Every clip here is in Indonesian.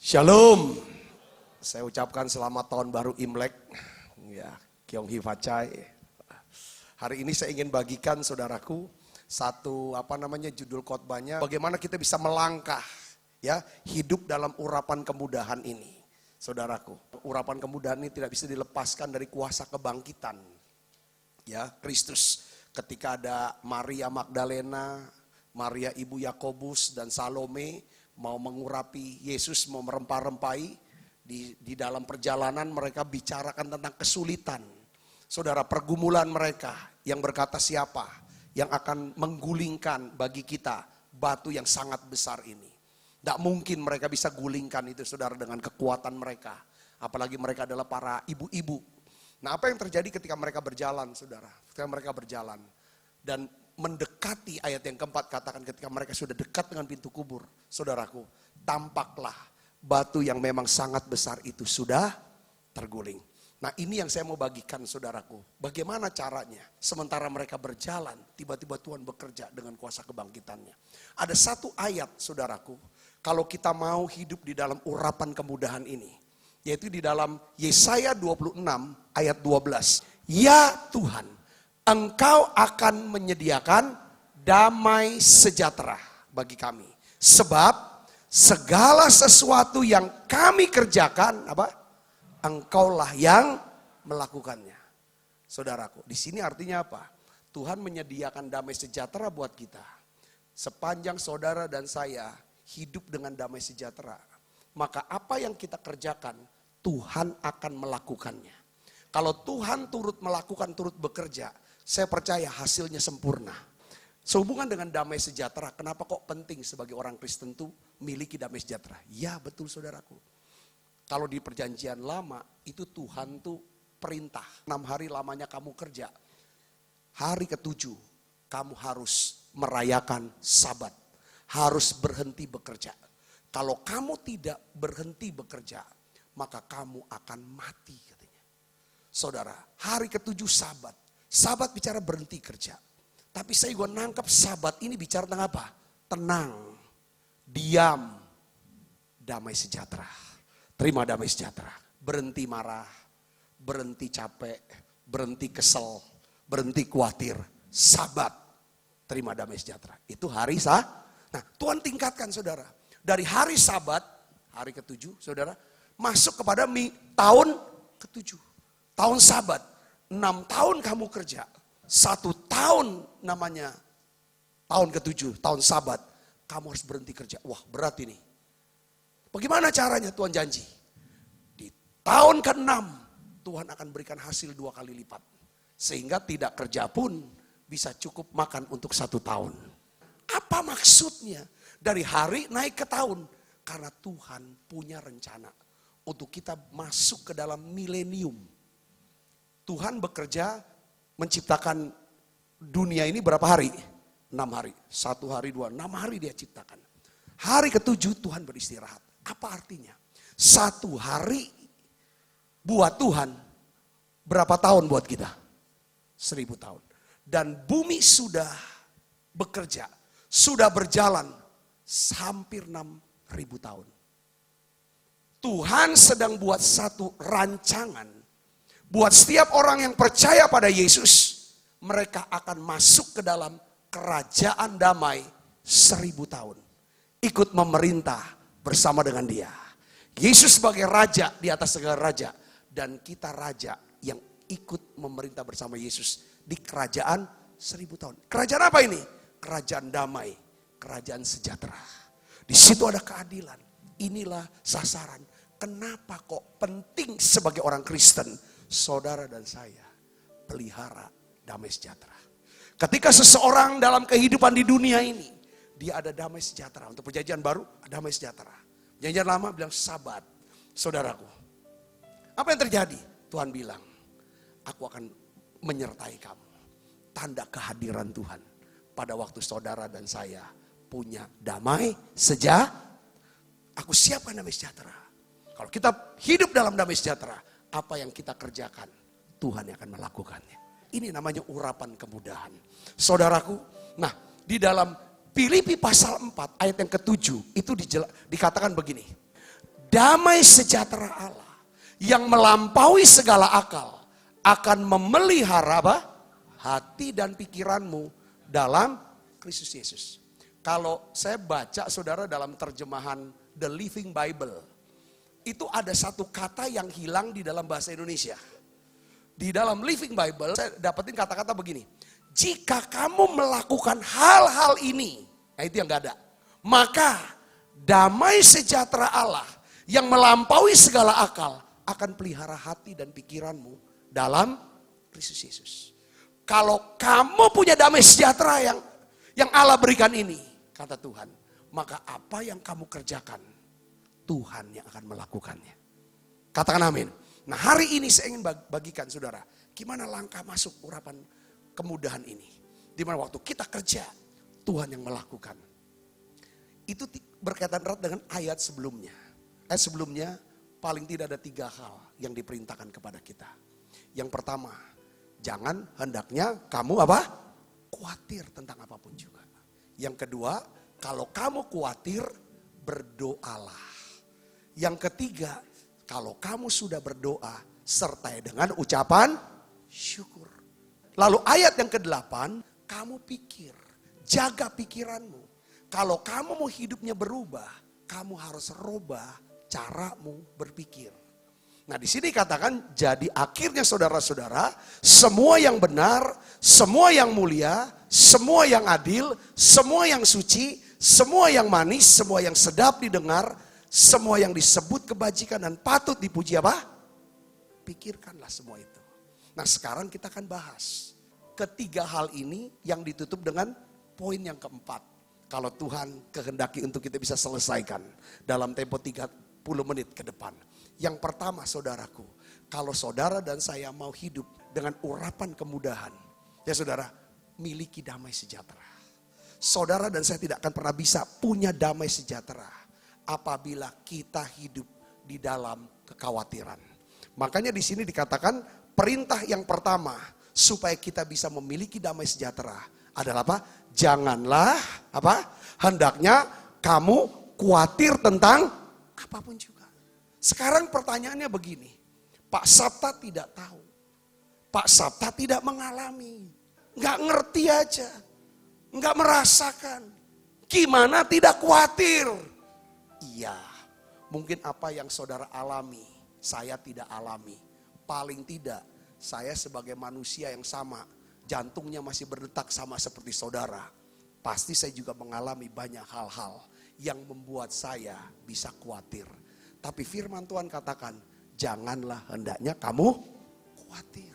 Shalom. Saya ucapkan selamat tahun baru Imlek. Ya, Kyong Hee Facai. Hari ini saya ingin bagikan saudaraku satu judul khotbahnya, bagaimana kita bisa melangkah ya, hidup dalam urapan kemudahan ini. Saudaraku, urapan kemudahan ini tidak bisa dilepaskan dari kuasa kebangkitan. Ya, Kristus ketika ada Maria Magdalena, Maria ibu Yakobus dan Salome mau mengurapi Yesus, mau merempah-rempahi di dalam perjalanan mereka bicarakan tentang kesulitan. Saudara, pergumulan mereka yang berkata siapa yang akan menggulingkan bagi kita batu yang sangat besar ini. Tidak mungkin mereka bisa gulingkan itu saudara dengan kekuatan mereka. Apalagi mereka adalah para ibu-ibu. Nah, apa yang terjadi ketika mereka berjalan saudara? Ketika mereka berjalan dan mendekati ayat yang keempat katakan ketika mereka sudah dekat dengan pintu kubur. Saudaraku, tampaklah batu yang memang sangat besar itu sudah terguling. Nah, ini yang saya mau bagikan saudaraku. Bagaimana caranya? Sementara mereka berjalan, tiba-tiba Tuhan bekerja dengan kuasa kebangkitannya. Ada satu ayat saudaraku, kalau kita mau hidup di dalam urapan kemudahan ini, yaitu di dalam Yesaya 26 ayat 12. Ya Tuhan, Engkau akan menyediakan damai sejahtera bagi kami. Sebab segala sesuatu yang kami kerjakan, Engkaulah yang melakukannya. Saudaraku, di sini artinya apa? Tuhan menyediakan damai sejahtera buat kita. Sepanjang saudara dan saya hidup dengan damai sejahtera, maka apa yang kita kerjakan, Tuhan akan melakukannya. Kalau Tuhan turut melakukan, turut bekerja, saya percaya hasilnya sempurna. Sehubungan dengan damai sejahtera, kenapa kok penting sebagai orang Kristen itu miliki damai sejahtera? Ya betul saudaraku. Kalau di perjanjian lama itu Tuhan tuh perintah. 6 hari lamanya kamu kerja. Hari ke-7 kamu harus merayakan Sabat. Harus berhenti bekerja. Kalau kamu tidak berhenti bekerja, maka kamu akan mati katanya. Saudara, hari ke-7 Sabat. Sabat bicara berhenti kerja. Tapi saya juga nangkap Sabat ini bicara tentang apa? Tenang, diam, damai sejahtera. Terima damai sejahtera. Berhenti marah, berhenti capek, berhenti kesel, berhenti khawatir. Sabat, terima damai sejahtera. Itu hari Nah, Tuhan tingkatkan saudara. Dari hari Sabat, hari ke-7 saudara, masuk kepada tahun ke-7. Tahun Sabat. 6 tahun kamu kerja, 1 tahun namanya tahun ke-7, tahun Sabat, kamu harus berhenti kerja. Wah berat ini. Bagaimana caranya? Tuhan janji. Di tahun ke-6 Tuhan akan berikan hasil 2 kali lipat. Sehingga tidak kerja pun bisa cukup makan untuk 1 tahun. Apa maksudnya? Dari hari naik ke tahun. Karena Tuhan punya rencana untuk kita masuk ke dalam milenium. Tuhan bekerja menciptakan dunia ini berapa hari? 6 hari. 1 hari, 2, 6 hari dia ciptakan. Hari ke-7 Tuhan beristirahat. Apa artinya? 1 hari buat Tuhan berapa tahun buat kita? 1000 tahun. Dan bumi sudah bekerja, sudah berjalan hampir 6000 tahun. Tuhan sedang buat satu rancangan. Buat setiap orang yang percaya pada Yesus, mereka akan masuk ke dalam kerajaan damai 1000 tahun. Ikut memerintah bersama dengan dia. Yesus sebagai raja di atas segala raja. Dan kita raja yang ikut memerintah bersama Yesus di kerajaan 1000 tahun. Kerajaan apa ini? Kerajaan damai, kerajaan sejahtera. Di situ ada keadilan. Inilah sasaran. Kenapa kok penting sebagai orang Kristen? Saudara dan saya pelihara damai sejahtera. Ketika seseorang dalam kehidupan di dunia ini, dia ada damai sejahtera. Untuk perjanjian baru, damai sejahtera. Perjanjian lama bilang Sabat. Saudaraku, apa yang terjadi? Tuhan bilang, aku akan menyertai kamu. Tanda kehadiran Tuhan pada waktu saudara dan saya punya damai sejahtera. Aku siapkan damai sejahtera. Kalau kita hidup dalam damai sejahtera, apa yang kita kerjakan, Tuhan yang akan melakukannya. Ini namanya urapan kemudahan. Saudaraku, nah di dalam Filipi pasal 4 ayat yang ke-7 itu dikatakan begini. damai sejahtera Allah yang melampaui segala akal akan memelihara apa? Hati dan pikiranmu dalam Kristus Yesus. Kalau saya baca saudara dalam terjemahan The Living Bible, itu ada satu kata yang hilang di dalam bahasa Indonesia. Di dalam Living Bible saya dapetin kata-kata begini. Jika kamu melakukan hal-hal ini, nah itu yang gak ada. Maka damai sejahtera Allah yang melampaui segala akal akan pelihara hati dan pikiranmu dalam Kristus Yesus. Kalau kamu punya damai sejahtera yang Allah berikan ini, kata Tuhan, maka apa yang kamu kerjakan, Tuhan yang akan melakukannya. Katakan amin. Nah hari ini saya ingin bagikan saudara, gimana langkah masuk urapan kemudahan ini. Dimana waktu kita kerja, Tuhan yang melakukan. Itu berkaitan erat dengan ayat sebelumnya. Ayat sebelumnya paling tidak ada 3 hal yang diperintahkan kepada kita. Yang pertama, jangan hendaknya kamu apa? Khawatir tentang apapun juga. Yang kedua, kalau kamu khawatir, berdoalah. Yang ketiga, kalau kamu sudah berdoa, sertai dengan ucapan syukur. Lalu ayat yang ke-8, kamu pikir, jaga pikiranmu. Kalau kamu mau hidupnya berubah, kamu harus rubah caramu berpikir. Nah di sini katakan, jadi akhirnya saudara-saudara, semua yang benar, semua yang mulia, semua yang adil, semua yang suci, semua yang manis, semua yang sedap didengar, semua yang disebut kebajikan dan patut dipuji apa? Pikirkanlah semua itu. Nah sekarang kita akan bahas ketiga hal ini yang ditutup dengan poin yang keempat. Kalau Tuhan kehendaki untuk kita bisa selesaikan dalam tempo 30 menit ke depan. Yang pertama saudaraku, kalau saudara dan saya mau hidup dengan urapan kemudahan, ya saudara, miliki damai sejahtera. Saudara dan saya tidak akan pernah bisa punya damai sejahtera apabila kita hidup di dalam kekhawatiran. Makanya di sini dikatakan perintah yang pertama supaya kita bisa memiliki damai sejahtera adalah apa? Janganlah apa? Hendaknya kamu khawatir tentang apapun juga. Sekarang pertanyaannya begini. Pak Sabta tidak tahu. Pak Sabta tidak mengalami. Nggak ngerti aja. Nggak merasakan. Gimana tidak khawatir? Iya. Mungkin apa yang saudara alami, saya tidak alami. Paling tidak, saya sebagai manusia yang sama, jantungnya masih berdetak sama seperti saudara. Pasti saya juga mengalami banyak hal-hal yang membuat saya bisa khawatir. Tapi firman Tuhan katakan, janganlah hendaknya kamu khawatir.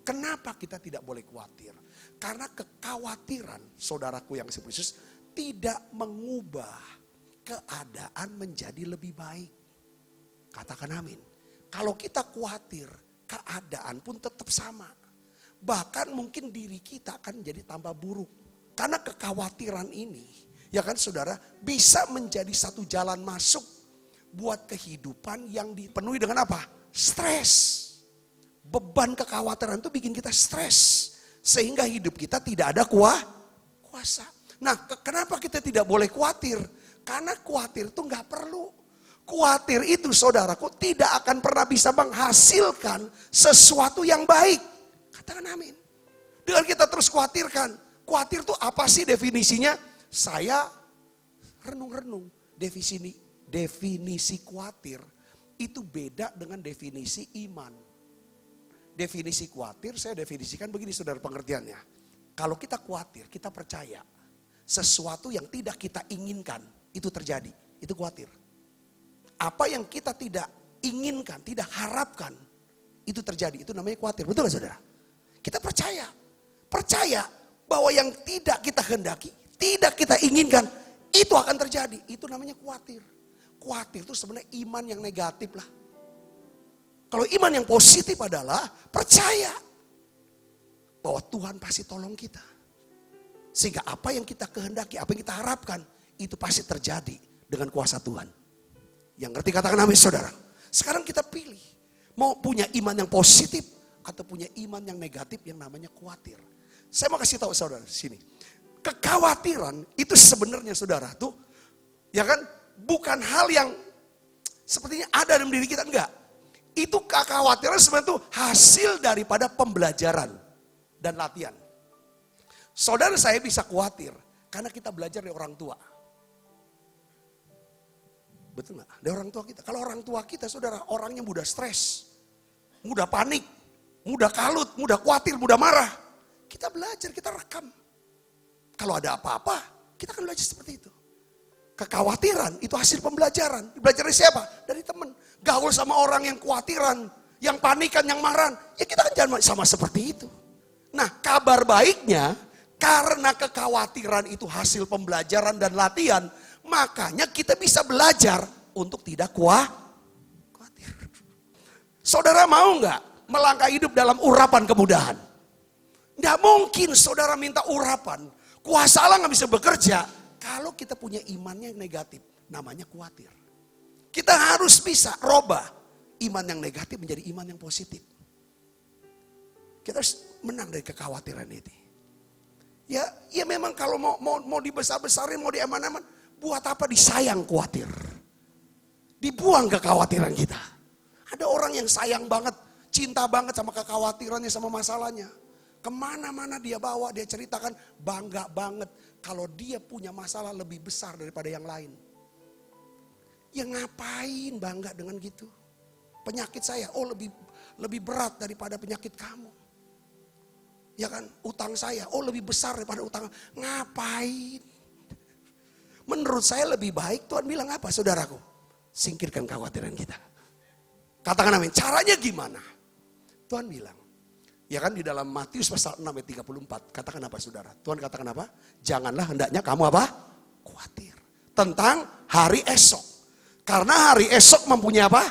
Kenapa kita tidak boleh khawatir? Karena kekhawatiran, saudaraku yang Yesus, tidak mengubah keadaan menjadi lebih baik. Katakan amin. Kalau kita khawatir, keadaan pun tetap sama. Bahkan mungkin diri kita akan jadi tambah buruk. Karena kekhawatiran ini, ya kan saudara, bisa menjadi satu jalan masuk buat kehidupan yang dipenuhi dengan apa? Stres. Beban kekhawatiran itu bikin kita stres. Sehingga hidup kita tidak ada kuasa. Nah kenapa kita tidak boleh khawatir? Karena khawatir itu gak perlu. Khawatir itu saudaraku tidak akan pernah bisa menghasilkan sesuatu yang baik. Katakan amin. Dengan kita terus khawatirkan. Khawatir itu apa sih definisinya? Saya renung-renung. Definisi khawatir itu beda dengan definisi iman. Definisi khawatir saya definisikan begini saudara pengertiannya. Kalau kita khawatir, kita percaya sesuatu yang tidak kita inginkan itu terjadi. Itu khawatir. Apa yang kita tidak inginkan, tidak harapkan itu terjadi. Itu namanya khawatir. Betul gak saudara? Kita percaya. Percaya bahwa yang tidak kita hendaki, tidak kita inginkan, itu akan terjadi. Itu namanya khawatir. Khawatir itu sebenarnya iman yang negatif lah. Kalau iman yang positif adalah percaya bahwa Tuhan pasti tolong kita. Sehingga apa yang kita kehendaki, apa yang kita harapkan, itu pasti terjadi dengan kuasa Tuhan. Yang ngerti katakan amin saudara. Sekarang kita pilih, mau punya iman yang positif atau punya iman yang negatif yang namanya khawatir. Saya mau kasih tahu saudara sini. Kekhawatiran itu sebenarnya saudara tuh, ya kan, bukan hal yang sepertinya ada dalam diri kita, enggak. Itu kekhawatiran sebenarnya itu hasil daripada pembelajaran dan latihan. Saudara, saya bisa khawatir karena kita belajar dari orang tua. Betul nggak? Dari orang tua kita. Kalau orang tua kita, saudara, orangnya mudah stres, mudah panik, mudah kalut, mudah khawatir, mudah marah. Kita belajar, kita rekam. Kalau ada apa-apa, kita akan belajar seperti itu. Kekhawatiran itu hasil pembelajaran. Belajar dari siapa? Dari teman. Gaul sama orang yang khawatiran, yang panikan, yang marah. Ya kita kan jangan sama seperti itu. Nah, kabar baiknya karena kekhawatiran itu hasil pembelajaran dan latihan, makanya kita bisa belajar untuk tidak khawatir. Saudara mau nggak melangkah hidup dalam urapan kemudahan? Nggak mungkin saudara minta urapan. Kuasa Allah nggak bisa bekerja kalau kita punya imannya yang negatif, namanya khawatir. Kita harus bisa robah iman yang negatif menjadi iman yang positif. Kita harus menang dari kekhawatiran ini. Ya memang kalau mau dibesar-besarin, mau dieman-eman, buat apa disayang khawatir? Dibuang kekhawatiran kita. Ada orang yang sayang banget, cinta banget sama kekhawatirannya, sama masalahnya. Kemana-mana dia bawa, dia ceritakan, bangga banget kalau dia punya masalah lebih besar daripada yang lain. Ya ngapain bangga dengan gitu? Penyakit saya, lebih berat daripada penyakit kamu. Ya kan, utang saya, lebih besar daripada utang. Ngapain? Menurut saya lebih baik, Tuhan bilang apa saudaraku? Singkirkan kekhawatiran kita. Katakan amin. Caranya gimana? Tuhan bilang, ya kan di dalam Matius pasal 6 ayat 34. Katakan apa saudara? Tuhan katakan apa? Janganlah hendaknya kamu apa? Khawatir. Tentang hari esok. Karena hari esok mempunyai apa?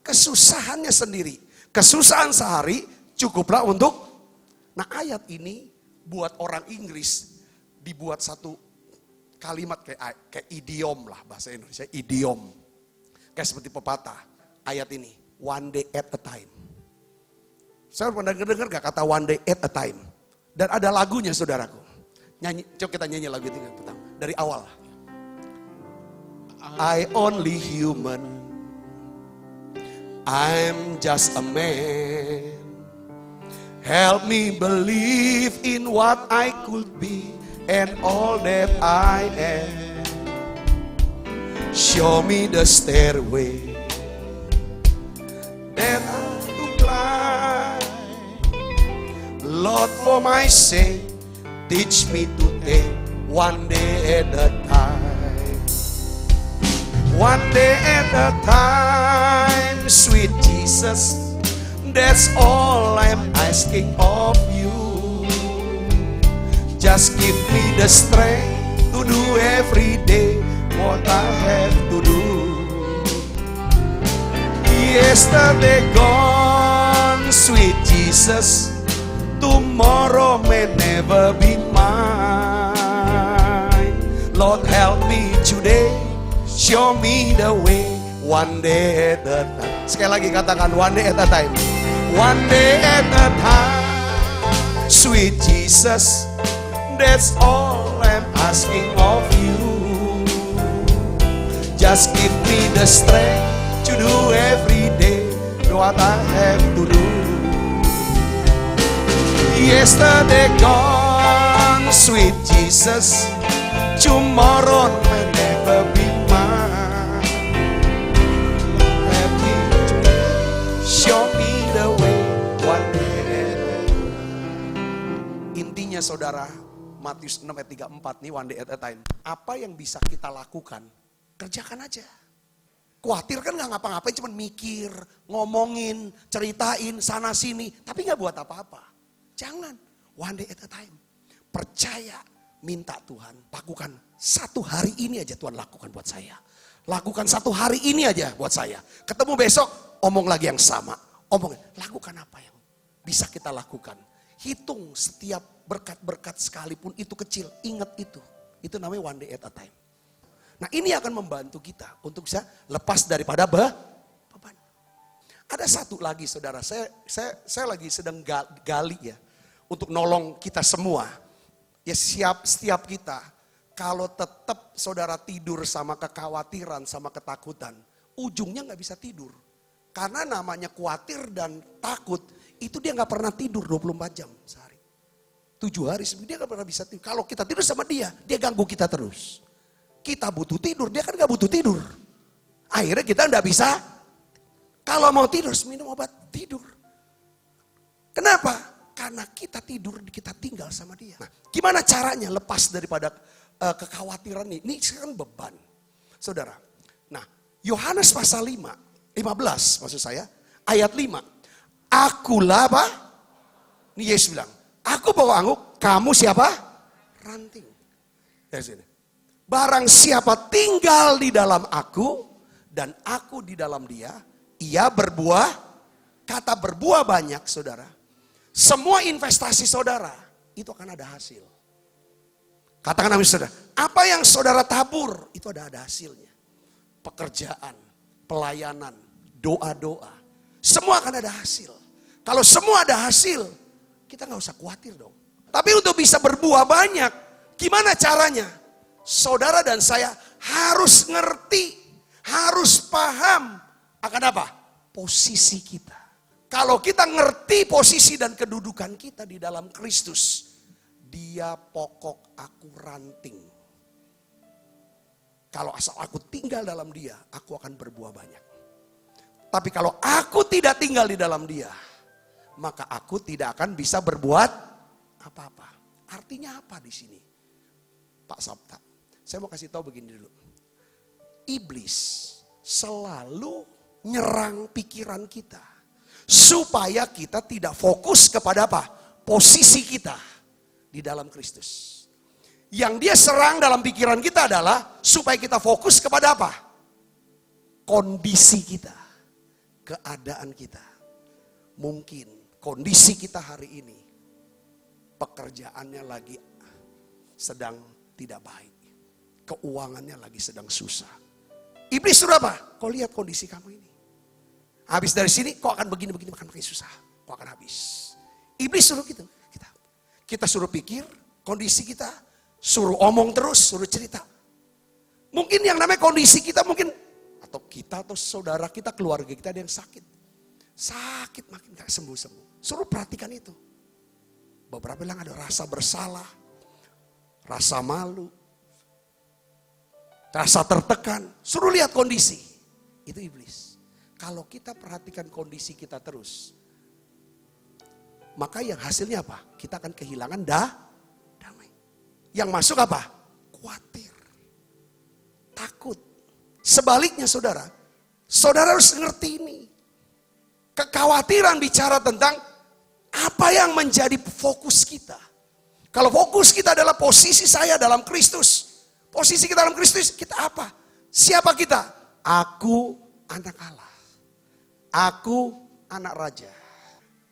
Kesusahannya sendiri. Kesusahan sehari cukuplah untuk. Nah ayat ini buat orang Inggris dibuat satu kalimat kayak idiom lah bahasa Indonesia. Idiom. Kayak seperti pepatah. Ayat ini. One day at a time. Saya pernah dengar gak kata one day at a time? Dan ada lagunya saudaraku. Coba kita nyanyi lagu itu pertama. Dari awal. I only human. I'm just a man. Help me believe in what I could be and all that I am. Show me the stairway that I to climb. Lord, for my sake, teach me to take one day at a time. One day at a time, sweet Jesus, that's all I'm asking of you. Just give me the strength to do every day what I have to do. Yesterday gone, sweet Jesus, tomorrow may never be mine. Lord, help me today, show me the way, one day at a time. Sekali lagi katakan, one day at a time. One day at a time, sweet Jesus, that's all I'm asking of you. Just give me the strength to do every day what I have to do. Yesterday gone, sweet Jesus, tomorrow may never be mine. Let me show me the way one day. Intinya saudara, Matius 6 ayat 34 nih, one day at a time. Apa yang bisa kita lakukan, kerjakan aja. Khawatir kan gak ngapa-ngapain, cuma mikir, ngomongin, ceritain sana sini, tapi gak buat apa-apa. Jangan, one day at a time. Percaya, minta Tuhan, lakukan satu hari ini aja Tuhan lakukan buat saya. Lakukan satu hari ini aja buat saya. Ketemu besok, omong lagi yang sama. Lakukan apa yang bisa kita lakukan. Hitung setiap berkat-berkat sekalipun itu kecil, ingat itu. Itu namanya one day at a time. Nah ini akan membantu kita untuk bisa lepas daripada beban. Ada satu lagi saudara, saya lagi sedang gali ya. Untuk nolong kita semua. Ya setiap kita. Kalau tetap saudara tidur sama kekhawatiran, sama ketakutan. ujungnya nggak bisa tidur. Karena namanya khawatir dan takut, itu dia nggak pernah tidur 24 jam sehari. 7 hari dia nggak pernah bisa tidur. Kalau kita tidur sama dia ganggu kita terus. Kita butuh tidur, dia kan nggak butuh tidur. Akhirnya kita nggak bisa. Kalau mau tidur, minum obat tidur. Kenapa? Karena kita tidur, kita tinggal sama dia. Nah, gimana caranya lepas daripada kekhawatiran ini? Ini kan beban. Saudara, nah Yohanes pasal 15 maksud saya, ayat 5. Akulah apa? Ini Yesus bilang, aku bawa anggur, kamu siapa? Ranting. Dari sini. Barang siapa tinggal di dalam aku, dan aku di dalam dia, ia berbuah, kata berbuah banyak saudara. Semua investasi saudara, itu akan ada hasil. Katakan amin saudara. Apa yang saudara tabur, itu ada hasilnya. Pekerjaan, pelayanan, doa-doa. Semua akan ada hasil. Kalau semua ada hasil, kita gak usah khawatir dong. Tapi untuk bisa berbuah banyak, gimana caranya? Saudara dan saya harus ngerti, harus paham akan apa? Posisi kita. Kalau kita ngerti posisi dan kedudukan kita di dalam Kristus, dia pokok, aku ranting. Kalau asal aku tinggal dalam dia, aku akan berbuah banyak. Tapi kalau aku tidak tinggal di dalam dia, maka aku tidak akan bisa berbuat apa-apa. Artinya apa di sini? Pak Sabta, saya mau kasih tahu begini dulu. Iblis selalu nyerang pikiran kita. Supaya kita tidak fokus kepada apa? Posisi kita di dalam Kristus. Yang dia serang dalam pikiran kita adalah supaya kita fokus kepada apa? Kondisi kita, keadaan kita. Mungkin kondisi kita hari ini, pekerjaannya lagi sedang tidak baik. Keuangannya lagi sedang susah. Iblis suruh apa? Kau lihat kondisi kamu ini. Habis dari sini kok akan begini-begini, makan makin susah. Kok akan habis. Iblis suruh gitu. Kita suruh pikir kondisi kita. Suruh omong terus, suruh cerita. Mungkin yang namanya kondisi kita mungkin. Atau kita atau saudara kita, keluarga kita ada yang sakit. Sakit makin gak sembuh-sembuh. Suruh perhatikan itu. Beberapa bilang ada rasa bersalah. Rasa malu. Rasa tertekan. Suruh lihat kondisi. Itu iblis. Kalau kita perhatikan kondisi kita terus, maka yang hasilnya apa? Kita akan kehilangan damai. Yang masuk apa? Khawatir, takut. Sebaliknya saudara harus ngerti ini. Kekhawatiran bicara tentang apa yang menjadi fokus kita. Kalau fokus kita adalah posisi saya dalam Kristus. Posisi kita dalam Kristus, kita apa? Siapa kita? Aku anak Allah. Aku anak raja.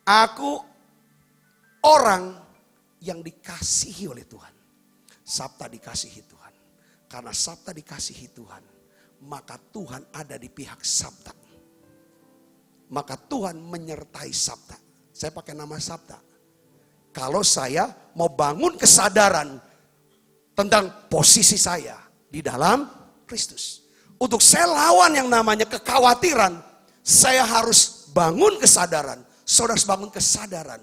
Aku orang yang dikasihi oleh Tuhan. Sabta dikasihi Tuhan. Karena Sabta dikasihi Tuhan, maka Tuhan ada di pihak Sabta. Maka Tuhan menyertai Sabta. Saya pakai nama Sabta. Kalau saya mau bangun kesadaran tentang posisi saya di dalam Kristus. Untuk saya lawan yang namanya kekhawatiran, saya harus bangun kesadaran. Saudara harus bangun kesadaran.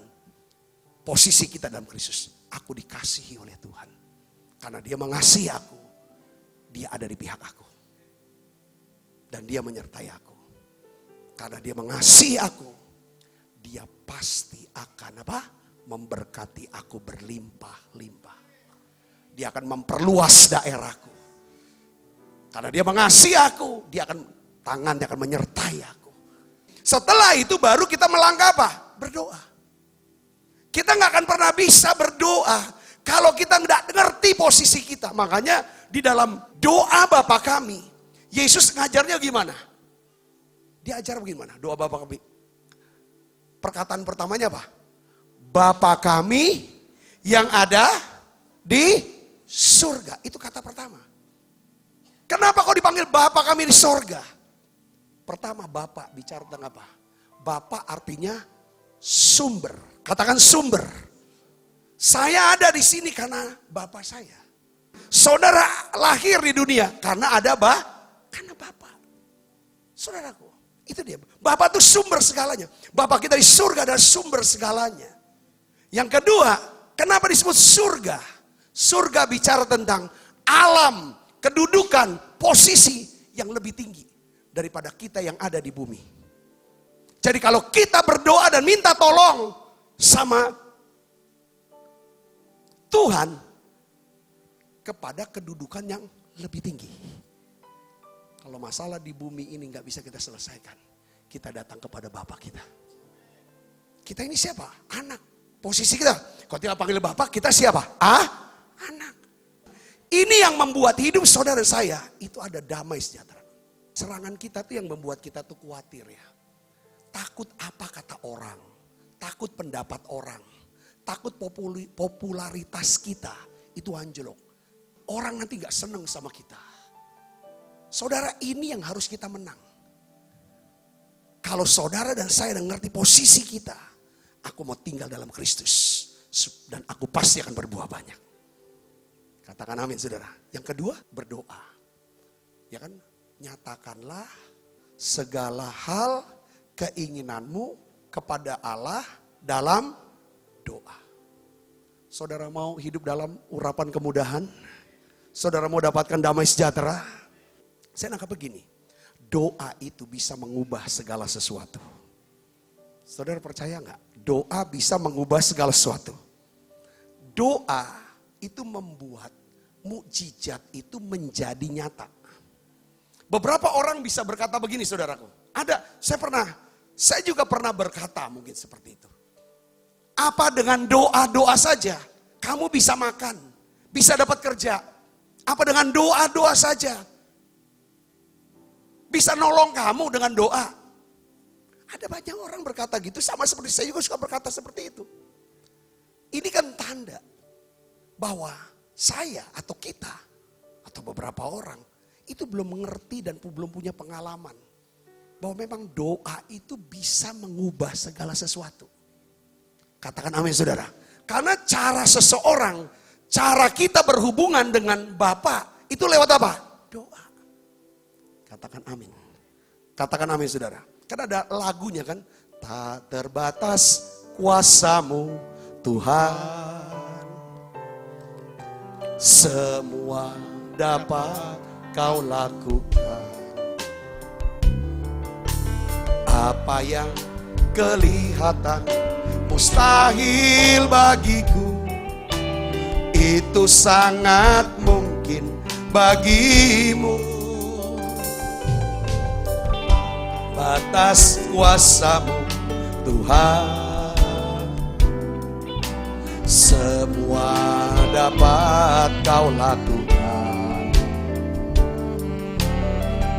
Posisi kita dalam Kristus. Aku dikasihi oleh Tuhan. Karena dia mengasihi aku. Dia ada di pihak aku. Dan dia menyertai aku. Karena dia mengasihi aku. Dia pasti akan apa? Memberkati aku berlimpah-limpah. Dia akan memperluas daerahku. Karena dia mengasihi aku. Tangannya akan menyertai aku. Setelah itu baru kita melangkah apa? Berdoa. Kita gak akan pernah bisa berdoa kalau kita gak ngerti posisi kita. Makanya di dalam doa Bapa kami, Yesus ngajarnya gimana? Dia ajar bagaimana? Doa Bapa kami. Perkataan pertamanya apa? Bapa kami yang ada di surga. Itu kata pertama. Kenapa kau dipanggil Bapa kami di surga? Pertama Bapak bicara tentang apa? Bapak artinya sumber. Katakan sumber. Saya ada di sini karena Bapak saya. Saudara lahir di dunia karena ada karena Bapak. Saudaraku, itu dia. Bapa itu sumber segalanya. Bapa kita di surga adalah sumber segalanya. Yang kedua, kenapa disebut surga? Surga bicara tentang alam, kedudukan, posisi yang lebih tinggi daripada kita yang ada di bumi. Jadi kalau kita berdoa dan minta tolong sama Tuhan kepada kedudukan yang lebih tinggi. Kalau masalah di bumi ini gak bisa kita selesaikan, kita datang kepada Bapa kita. Kita ini siapa? Anak. Posisi kita, kalau tidak panggil Bapa, kita siapa? Anak. Ini yang membuat hidup saudara saya itu ada damai sejahtera. Serangan kita tuh yang membuat kita tuh khawatir ya. Takut apa kata orang, takut pendapat orang, takut popularitas kita itu anjlok. Orang nanti gak seneng sama kita. Saudara, ini yang harus kita menang. Kalau saudara dan saya udah ngerti posisi kita, aku mau tinggal dalam Kristus dan aku pasti akan berbuah banyak. Katakan amin saudara. Yang kedua, berdoa. Ya kan? Nyatakanlah segala hal keinginanmu kepada Allah dalam doa. Saudara mau hidup dalam urapan kemudahan? Saudara mau dapatkan damai sejahtera? Saya nangkap begini, doa itu bisa mengubah segala sesuatu. Saudara percaya nggak? Doa bisa mengubah segala sesuatu. Doa itu membuat mukjizat itu menjadi nyata. Beberapa orang bisa berkata begini saudaraku. Saya juga pernah berkata mungkin seperti itu. Apa dengan doa-doa saja kamu bisa makan, bisa dapat kerja. Apa dengan doa-doa saja bisa nolong kamu dengan doa. Ada banyak orang berkata gitu, sama seperti saya juga suka berkata seperti itu. Ini kan tanda bahwa saya atau kita atau beberapa orang itu belum mengerti dan belum punya pengalaman bahwa memang doa itu bisa mengubah segala sesuatu. Katakan amin saudara. Karena cara seseorang, cara kita berhubungan dengan Bapa itu lewat apa? Doa. Katakan amin. Katakan amin saudara. Kan ada lagunya kan. Tak terbatas kuasamu Tuhan. Semua dapat kau lakukan. Apa yang kelihatan mustahil bagiku, itu sangat mungkin bagimu. Batas kuasamu Tuhan, semua dapat kau lakukan.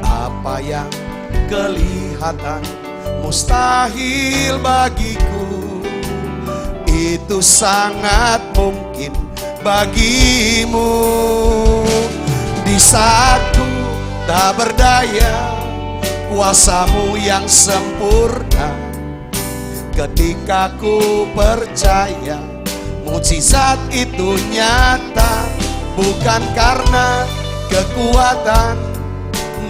Apa yang kelihatan mustahil bagiku, itu sangat mungkin bagimu. Di saat ku tak berdaya, kuasamu yang sempurna. Ketika ku percaya mukjizat itu nyata, bukan karena kekuatan,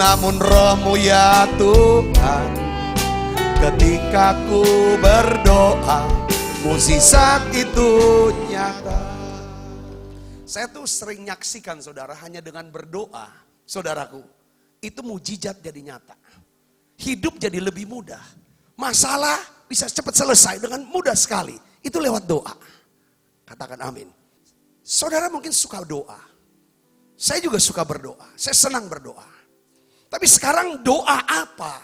namun Roh-Mu ya Tuhan. Ketika ku berdoa, mukjizat itu nyata. Saya tuh sering nyaksikan saudara, hanya dengan berdoa, saudaraku, itu mukjizat jadi nyata. Hidup jadi lebih mudah. Masalah bisa cepat selesai dengan mudah sekali. Itu lewat doa. Katakan amin. Saudara mungkin suka doa. Saya juga suka berdoa. Saya senang berdoa. Tapi sekarang doa apa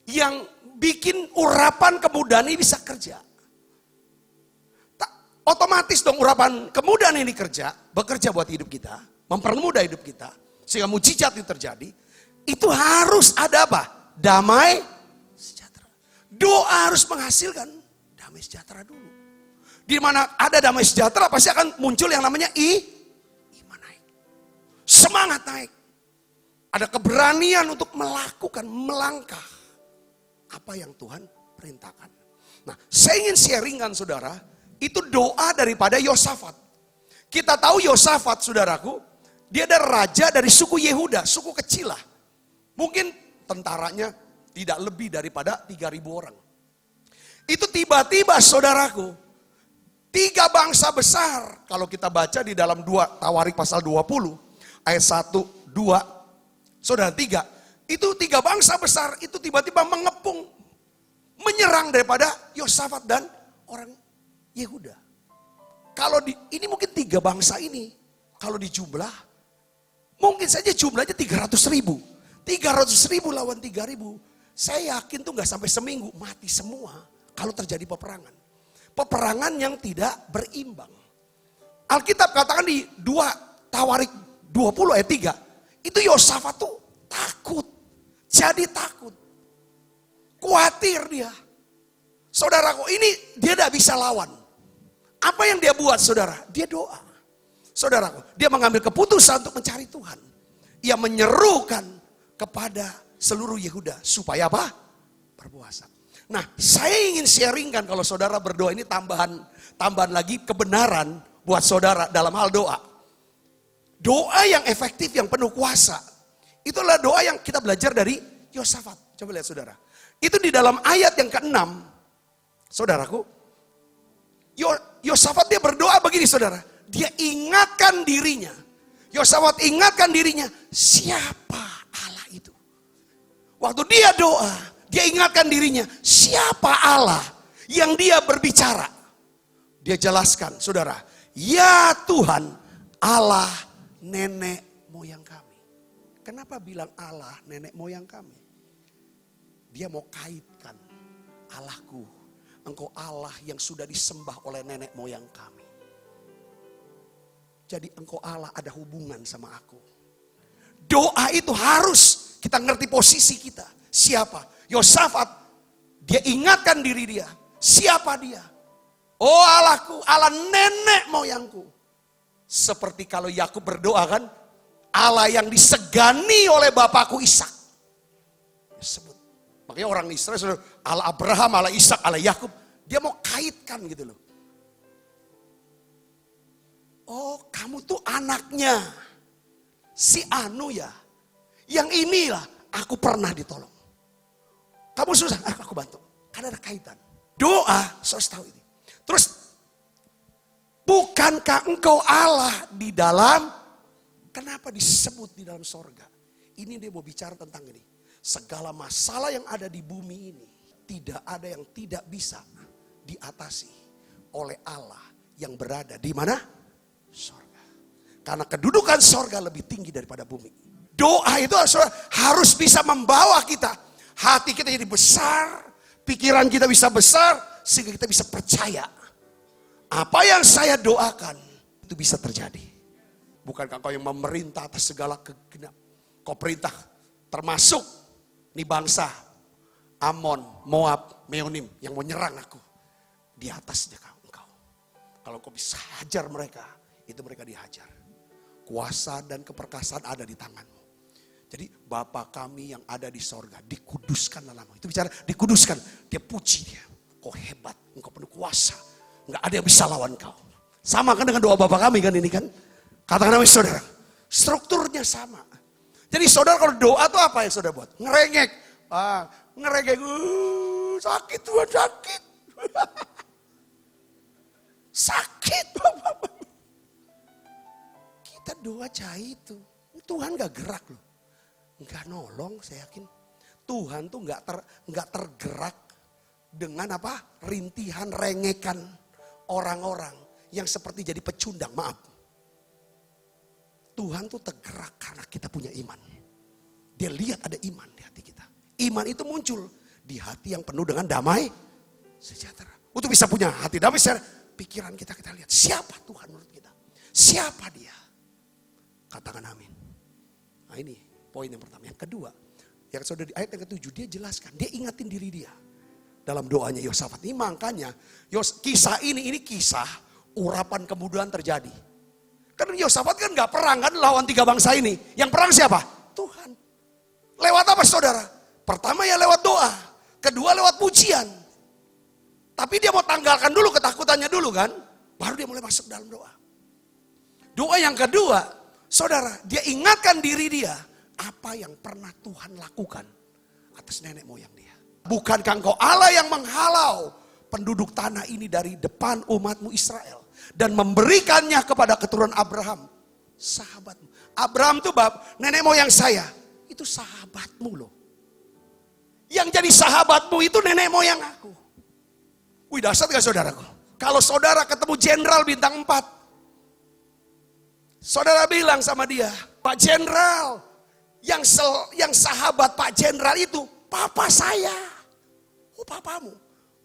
yang bikin urapan kemudahan ini bisa kerja? Otomatis dong urapan kemudahan ini bekerja buat hidup kita, mempermudah hidup kita, sehingga mukjizat itu terjadi. Itu harus ada apa? Damai sejahtera. Doa harus menghasilkan damai sejahtera dulu. Di mana ada damai sejahtera pasti akan muncul yang namanya iman naik. Semangat naik. Ada keberanian untuk melakukan, melangkah apa yang Tuhan perintahkan. Nah, saya ingin sharingkan saudara, itu doa daripada Yosafat. Kita tahu Yosafat saudaraku, dia adalah raja dari suku Yehuda, suku kecil lah. Mungkin tentaranya Tidak lebih daripada 3.000 orang. Itu tiba-tiba saudaraku, 3 bangsa besar. Kalau kita baca di dalam 2 Tawarik pasal 20, ayat 1, 2, saudara 3. Itu 3 bangsa besar itu tiba-tiba mengepung, menyerang daripada Yosafat dan orang Yehuda. Kalau ini mungkin 3 bangsa ini, kalau dijumlah, mungkin saja jumlahnya 300.000. 300.000 lawan 3.000. Saya yakin tuh gak sampai seminggu, mati semua kalau terjadi peperangan. Peperangan yang tidak berimbang. Alkitab katakan di 2 Tawarik 20 ayat 3, itu Yosafat tuh takut. Jadi takut. Khawatir dia. Saudaraku, ini dia tidak bisa lawan. Apa yang dia buat saudara? Dia doa. Saudaraku, dia mengambil keputusan untuk mencari Tuhan. Ia menyerukan kepada seluruh Yehuda supaya apa? Berpuasa. Nah, saya ingin sharingkan kalau saudara berdoa ini tambahan lagi kebenaran buat saudara dalam hal doa. Doa yang efektif, yang penuh kuasa. Itulah doa yang kita belajar dari Yosafat. Coba lihat saudara. Itu di dalam ayat yang ke-6. Saudaraku. Yosafat dia berdoa begini saudara. Dia ingatkan dirinya. Yosafat ingatkan dirinya. Siapa Allah itu? Waktu dia doa. Dia ingatkan dirinya. Siapa Allah yang dia berbicara? Dia jelaskan saudara. Ya Tuhan Allah nenek moyang kami. Kenapa bilang Allah nenek moyang kami? Dia mau kaitkan Allahku. Engkau Allah yang sudah disembah oleh nenek moyang kami. Jadi engkau Allah ada hubungan sama aku. Doa itu harus kita ngerti posisi kita. Siapa? Yosafat. Dia ingatkan diri dia. Siapa dia? Oh Allahku, Allah nenek moyangku. Seperti kalau Yakub berdoa kan. Allah yang disegani oleh bapakku Ishak. Sebut. Makanya orang Israel, Allah Abraham, Allah Ishak, Allah Yakub. Dia mau kaitkan gitu loh. Oh kamu tuh anaknya si Anu ya. Yang inilah aku pernah ditolong. Kamu susah, aku bantu. Karena ada kaitan. Doa, saudara tahu ini. Terus, bukankah engkau Allah di dalam. Kenapa disebut di dalam sorga? Ini dia mau bicara tentang ini. Segala masalah yang ada di bumi ini. Tidak ada yang tidak bisa diatasi oleh Allah yang berada di mana? Sorga. Karena kedudukan sorga lebih tinggi daripada bumi. Doa itu harus bisa membawa kita. Hati kita jadi besar. Pikiran kita bisa besar. Sehingga kita bisa percaya. Apa yang saya doakan itu bisa terjadi. Bukankah kau yang memerintah atas segala kegenap. Kau perintah termasuk nih bangsa Amon, Moab, Meonim yang mau nyerang aku. Di atasnya engkau. Kalau kau bisa hajar mereka, itu mereka dihajar. Kuasa dan keperkasaan ada di tanganmu. Jadi Bapa kami yang ada di sorga, dikuduskan namamu. Itu bicara dikuduskan, dia puji dia. Kau hebat, engkau penuh kuasa. Enggak ada yang bisa lawan kau. Sama kan dengan doa Bapa kami kan ini kan. Katakan namanya saudara, strukturnya sama. Jadi saudara kalau doa tuh apa yang saudara buat? Ngerengek. Ngerengek, sakit Tuhan sakit. Sakit Bapak. Kita doa cair itu. Tuhan gak gerak loh. Gak nolong saya yakin. Tuhan tuh gak tergerak dengan apa? Rintihan, rengekan orang-orang yang seperti jadi pecundang, maaf. Tuhan tuh tergerak karena kita punya iman. Dia lihat ada iman di hati kita. Iman itu muncul di hati yang penuh dengan damai sejahtera. Untuk bisa punya hati damai sejahtera, pikiran kita lihat siapa Tuhan menurut kita. Siapa dia? Katakan amin. Nah ini poin yang pertama. Yang kedua, yang sudah di ayat yang ke-7 dia jelaskan, dia ingatin diri dia. Dalam doanya Yosafat. Ini makanya kisah ini kisah urapan kemudahan terjadi. Karena Yosafat kan gak perang kan lawan 3 bangsa ini. Yang perang siapa? Tuhan. Lewat apa saudara? Pertama ya lewat doa. Kedua lewat pujian. Tapi dia mau tanggalkan dulu ketakutannya dulu kan. Baru dia mulai masuk dalam doa. Doa yang kedua, saudara, dia ingatkan diri dia. Apa yang pernah Tuhan lakukan. atas nenek moyang dia. Bukankah engkau Allah yang menghalau penduduk tanah ini dari depan umatmu Israel dan memberikannya kepada keturunan Abraham, sahabatmu. Abraham tuh nenek moyang saya, itu sahabatmu loh. Yang jadi sahabatmu itu nenek moyang aku. Wih, dahsyat gak saudaraku? Kalau saudara ketemu jenderal bintang 4, saudara bilang sama dia, Pak Jenderal, yang sahabat Pak Jenderal itu papa saya. Oh, papamu.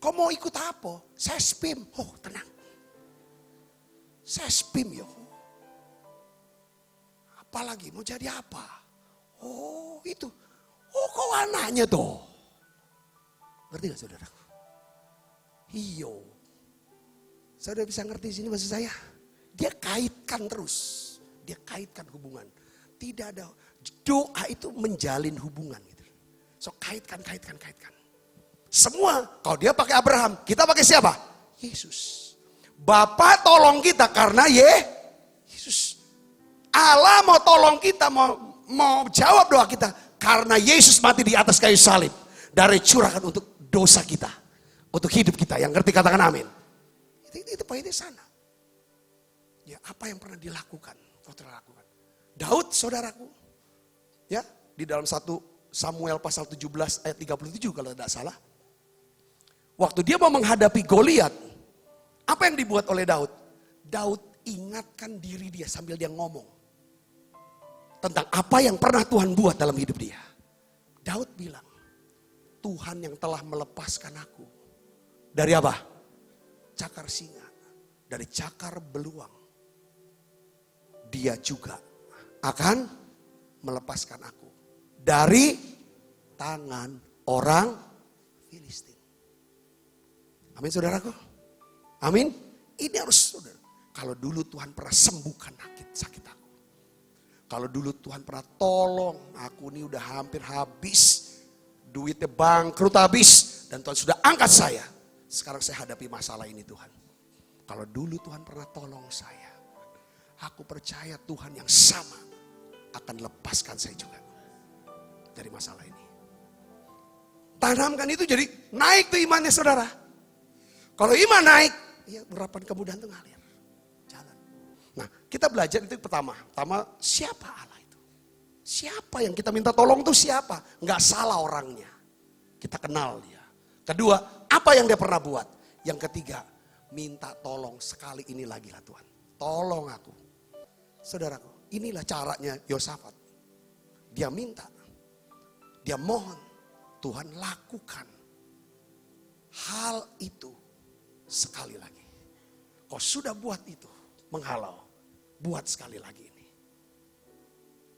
Kau mau ikut apa? Saya SPIM. Oh, tenang. Saya SPIM ya. Apalagi mau jadi apa? Oh, itu. Oh, kau anaknya tuh. Ngerti gak saudara? Iyo. Saudara bisa ngerti sini maksud saya? Dia kaitkan terus. Dia kaitkan hubungan. Tidak ada. Doa itu menjalin hubungan. Gitu. So kaitkan. Semua. Kalau dia pakai Abraham. Kita pakai siapa? Yesus. Bapa tolong kita karena Yesus. Allah mau tolong kita. Mau jawab doa kita. Karena Yesus mati di atas kayu salib. Dari curahkan untuk dosa kita. Untuk hidup kita. Yang ngerti katakan amin. Itu poinnya sana. Ya, apa yang pernah dilakukan? Kau telah lakukan. Daud saudaraku. Ya, di dalam 1 Samuel pasal 17 ayat 37 kalau tidak salah. Waktu dia mau menghadapi Goliat, apa yang dibuat oleh Daud? Daud ingatkan diri dia sambil dia ngomong. Tentang apa yang pernah Tuhan buat dalam hidup dia. Daud bilang, Tuhan yang telah melepaskan aku. Dari apa? Cakar singa. Dari cakar beluang. Dia juga akan melepaskan aku. Dari tangan orang Filistin. Amin saudaraku. Amin. Ini harus saudara. Kalau dulu Tuhan pernah sembuhkan sakit aku. Kalau dulu Tuhan pernah tolong. Aku ini udah hampir habis. Duitnya bangkrut habis. Dan Tuhan sudah angkat saya. Sekarang saya hadapi masalah ini Tuhan. Kalau dulu Tuhan pernah tolong saya. Aku percaya Tuhan yang sama akan lepaskan saya juga. Dari masalah ini. Tanamkan itu jadi naik tuh imannya saudara. Kalau iman naik. Ya urapan kemudahan itu ngalir. Jalan. Nah kita belajar itu pertama. Pertama siapa Allah itu? Siapa yang kita minta tolong tuh siapa? Nggak salah orangnya. Kita kenal dia. Kedua, apa yang dia pernah buat? Yang ketiga, minta tolong sekali ini lagi lah Tuhan. Tolong aku. Saudaraku, inilah caranya Yosafat. Dia minta. Dia mohon. Tuhan lakukan hal itu sekali lagi. Kau sudah buat itu, menghalau. Buat sekali lagi ini.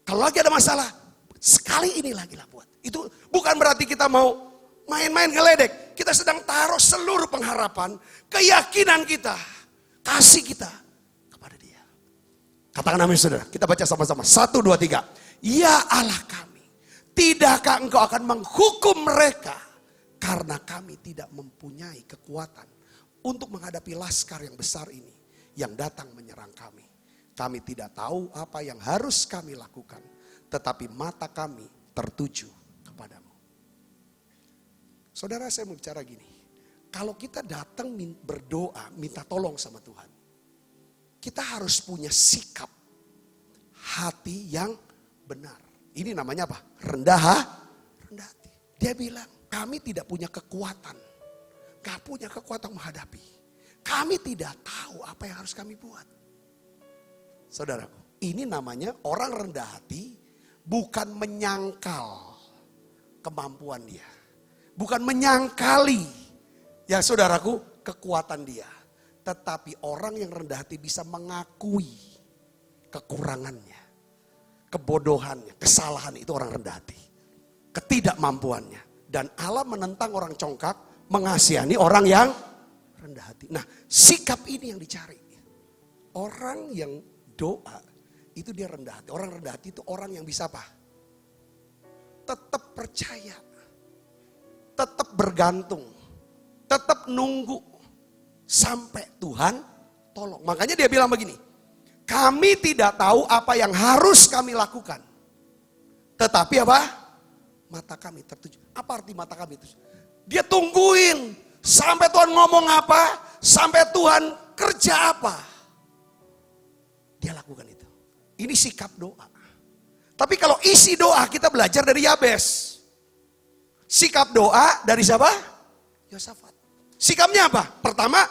Kalau lagi ada masalah, sekali ini lagi lah buat. Itu bukan berarti kita mau main-main ngeledek. Kita sedang taruh seluruh pengharapan, keyakinan kita, kasih kita kepada dia. Katakan amin saudara. Kita baca sama-sama. 1, 2, 3. Ya Allah kami, tidakkah engkau akan menghukum mereka? Karena kami tidak mempunyai kekuatan untuk menghadapi laskar yang besar ini yang datang menyerang kami. Kami tidak tahu apa yang harus kami lakukan. Tetapi mata kami tertuju kepadamu. Saudara saya mau bicara gini. Kalau kita datang berdoa, minta tolong sama Tuhan. Kita harus punya sikap hati yang benar. Ini namanya apa? Rendah hati. Dia bilang, kami tidak punya kekuatan. Gak punya kekuatan menghadapi. Kami tidak tahu apa yang harus kami buat. Saudaraku, ini namanya orang rendah hati bukan menyangkal kemampuan dia. Bukan menyangkali, ya saudaraku, kekuatan dia. Tetapi orang yang rendah hati bisa mengakui kekurangannya, kebodohannya, kesalahan itu orang rendah hati. Ketidakmampuannya. Dan Allah menentang orang congkak, mengasihani orang yang rendah hati. Nah, sikap ini yang dicari. Orang yang doa, itu dia rendah hati. Orang rendah hati itu orang yang bisa apa? Tetap percaya. Tetap bergantung, tetap nunggu sampai Tuhan tolong. Makanya dia bilang begini, kami tidak tahu apa yang harus kami lakukan. Tetapi apa? mata kami tertuju. Apa arti mata kami itu? Dia tungguin sampai Tuhan ngomong apa, sampai Tuhan kerja apa. Dia lakukan itu. Ini sikap doa. Tapi kalau isi doa kita belajar dari Yabes. Sikap doa dari siapa? Yosafat. Sikapnya apa? Pertama,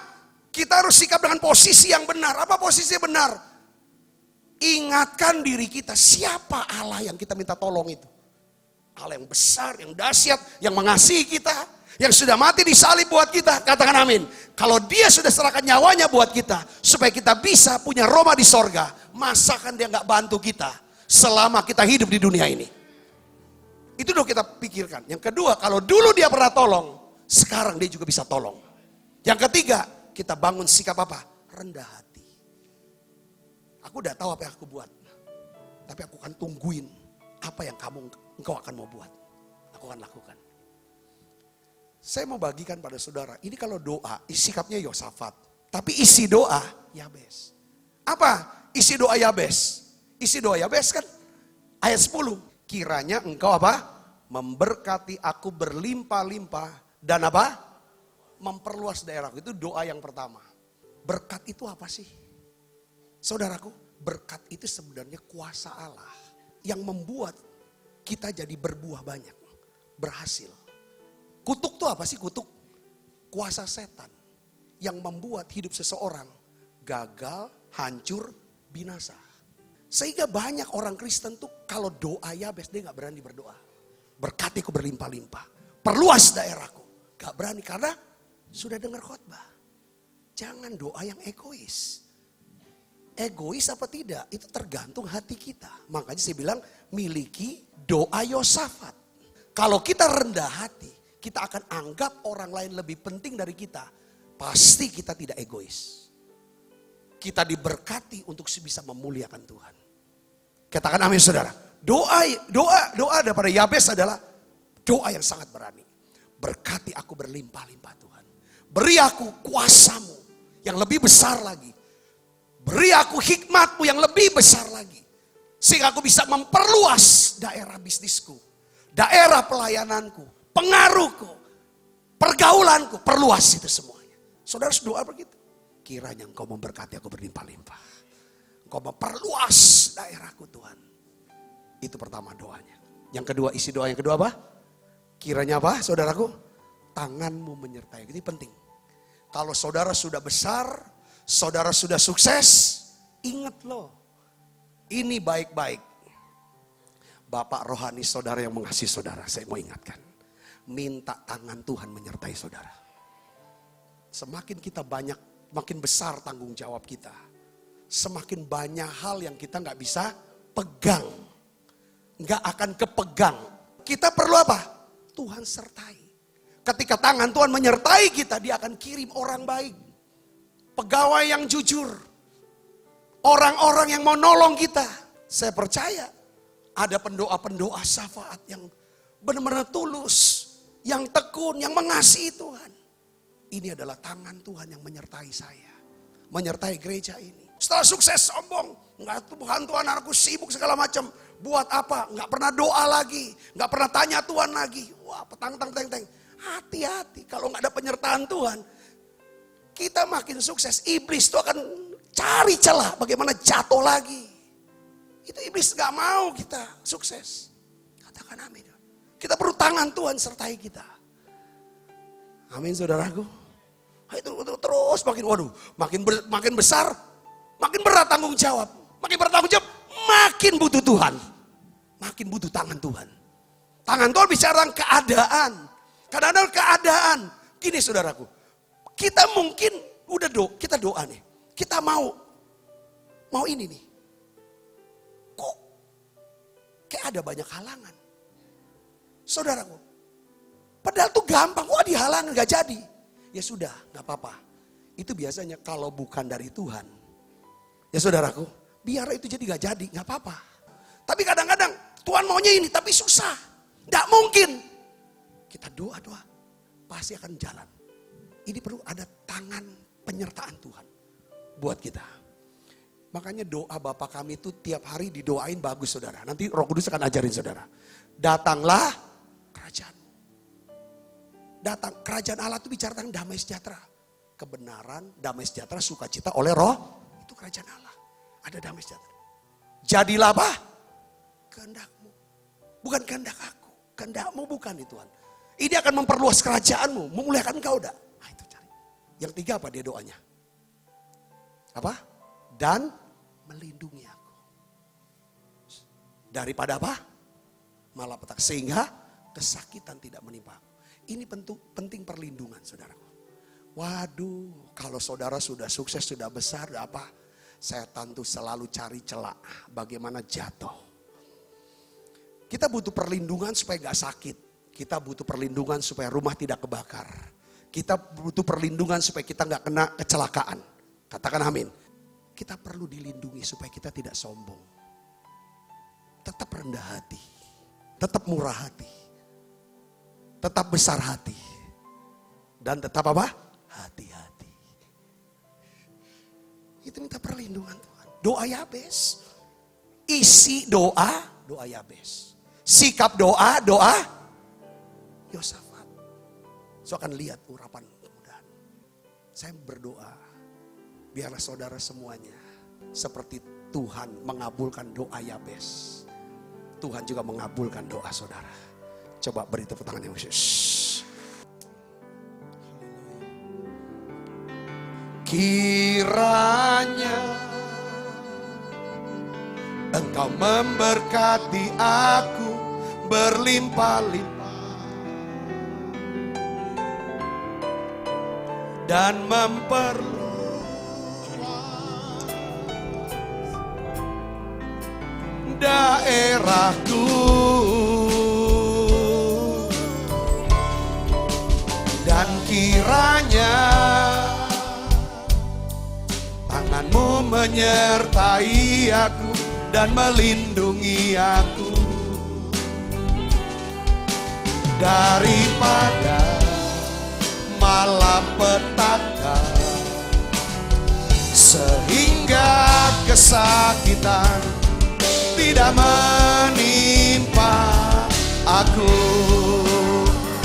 kita harus sikap dengan posisi yang benar. Apa posisi yang benar? Ingatkan diri kita, siapa Allah yang kita minta tolong itu? Allah yang besar, yang dahsyat, yang mengasihi kita, yang sudah mati di salib buat kita. Katakan amin. Kalau dia sudah serahkan nyawanya buat kita, supaya kita bisa punya Roma di sorga, masakan dia gak bantu kita selama kita hidup di dunia ini? Itu dulu kita pikirkan. Yang kedua, kalau dulu dia pernah tolong, sekarang dia juga bisa tolong. Yang ketiga, kita bangun sikap apa? Rendah hati. Aku udah tahu apa yang aku buat, tapi aku akan tungguin apa yang engkau akan mau buat. Aku akan lakukan. Saya mau bagikan pada saudara, ini kalau doa, sikapnya Yosafat. Tapi isi doa, Yabes. Apa isi doa Yabes? Isi doa Yabes kan ayat 10. Kiranya engkau apa? Memberkati aku berlimpah-limpah dan apa? Memperluas daerahku. Itu doa yang pertama. Berkat itu apa sih? Saudaraku, berkat itu sebenarnya kuasa Allah yang membuat kita jadi berbuah banyak, berhasil. Kutuk itu apa sih kutuk? Kuasa setan yang membuat hidup seseorang gagal, hancur, binasa. Sehingga banyak orang Kristen tuh kalau doa Yabes dia gak berani berdoa. Berkatiku berlimpah-limpah, perluas daerahku. Gak berani karena sudah dengar khotbah. Jangan doa yang egois. Egois apa tidak, itu tergantung hati kita. Makanya saya bilang miliki doa Yosafat. Kalau kita rendah hati, kita akan anggap orang lain lebih penting dari kita. Pasti kita tidak egois. Kita diberkati untuk bisa memuliakan Tuhan. Katakan amin saudara. Doa daripada Yabes adalah doa yang sangat berani. Berkati aku berlimpah-limpah Tuhan. Beri aku kuasamu yang lebih besar lagi. Beri aku hikmatmu yang lebih besar lagi. Sehingga aku bisa memperluas daerah bisnisku. Daerah pelayananku. Pengaruhku. Pergaulanku. Perluas itu semuanya. Saudara harus doa begitu. Kiranya engkau memberkati aku berlimpah-limpah. Engkau memperluas daerahku Tuhan. Itu pertama doanya. Yang kedua isi doa yang kedua apa? Kiranya apa saudaraku? Tanganmu menyertai. Ini penting. Kalau saudara sudah besar, saudara sudah sukses, ingat loh. Ini baik-baik. Bapak rohani saudara yang mengasihi saudara, saya mau ingatkan. Minta tangan Tuhan menyertai saudara. Semakin kita banyak, makin besar tanggung jawab kita. Semakin banyak hal yang kita gak bisa pegang. Gak akan kepegang. Kita perlu apa? Tuhan sertai. Ketika tangan Tuhan menyertai kita, dia akan kirim orang baik. Pegawai yang jujur. Orang-orang yang mau nolong kita. Saya percaya ada pendoa-pendoa syafaat yang benar-benar tulus. Yang tekun, yang mengasihi Tuhan. Ini adalah tangan Tuhan yang menyertai saya. Menyertai gereja ini. Setelah sukses sombong. Tuhan aku sibuk segala macam. Buat apa? Gak pernah doa lagi. Gak pernah tanya Tuhan lagi. Wah petang-teng-teng. Hati-hati kalau gak ada penyertaan Tuhan. Kita makin sukses. Iblis itu akan cari celah. Bagaimana jatuh lagi. Itu iblis gak mau kita sukses. Katakan amin. Kita perlu tangan Tuhan sertai kita. Amin saudaraku. Itu terus makin besar. Makin berat tanggung jawab. Makin berat tanggung jawab. Makin butuh Tuhan. Makin butuh tangan Tuhan. Tangan Tuhan bicara tentang keadaan. Kadang-kadang keadaan. Gini saudaraku. Kita mungkin kita doa nih. Kita mau ini nih. Kok kayak ada banyak halangan. Saudaraku. Padahal tuh gampang. Wah dihalangan gak jadi. Ya sudah gak apa-apa. Itu biasanya kalau bukan dari Tuhan. Ya saudaraku. Biar itu jadi gak jadi. Gak apa-apa. Tapi kadang-kadang Tuhan maunya ini. Tapi susah. Gak mungkin. Kita doa-doa. Pasti akan jalan. Ini perlu ada tangan penyertaan Tuhan. Buat kita. Makanya doa Bapa kami itu tiap hari didoain bagus saudara. Nanti Roh Kudus akan ajarin saudara. Datanglah kerajaanmu. Datang, kerajaan Allah itu bicara tentang damai sejahtera. Kebenaran, damai sejahtera, sukacita oleh roh. Itu kerajaan Allah. Ada damai sejahtera. Jadilah apa? Kehendakmu. Bukan kehendak aku. Kehendakmu bukan itu Tuhan. Ini akan memperluas kerajaanmu. Memuliakan engkau dah. Nah itu cari. Yang tiga apa dia doanya? Apa? Dan melindungi aku. Daripada apa? Malapetaka. Sehingga kesakitan tidak menimpa aku. Ini penting perlindungan saudaraku. Waduh, kalau saudara sudah sukses, sudah besar, sudah apa? Setan tuh selalu cari celah. Bagaimana jatuh. Kita butuh perlindungan supaya gak sakit. Kita butuh perlindungan supaya rumah tidak kebakar. Kita butuh perlindungan supaya kita gak kena kecelakaan. Katakan amin. Kita perlu dilindungi supaya kita tidak sombong. Tetap rendah hati. Tetap murah hati. Tetap besar hati. Dan tetap apa? Hati-hati. Itu minta perlindungan Tuhan. Doa Yabes. Isi doa Yabes. Sikap doa Yosafat. So akan lihat urapan kemudahan. Saya berdoa. Biarlah saudara semuanya. Seperti Tuhan mengabulkan doa Yabes. Tuhan juga mengabulkan doa saudara. Coba beri tepuk tangan yang khusus. Kiranya Engkau memberkati aku berlimpah-limpah dan memperluas daerahku. Dan kiranya tanganmu menyertai aku dan melindungi aku daripada malapetaka, sehingga kesakitan tidak menimpa aku.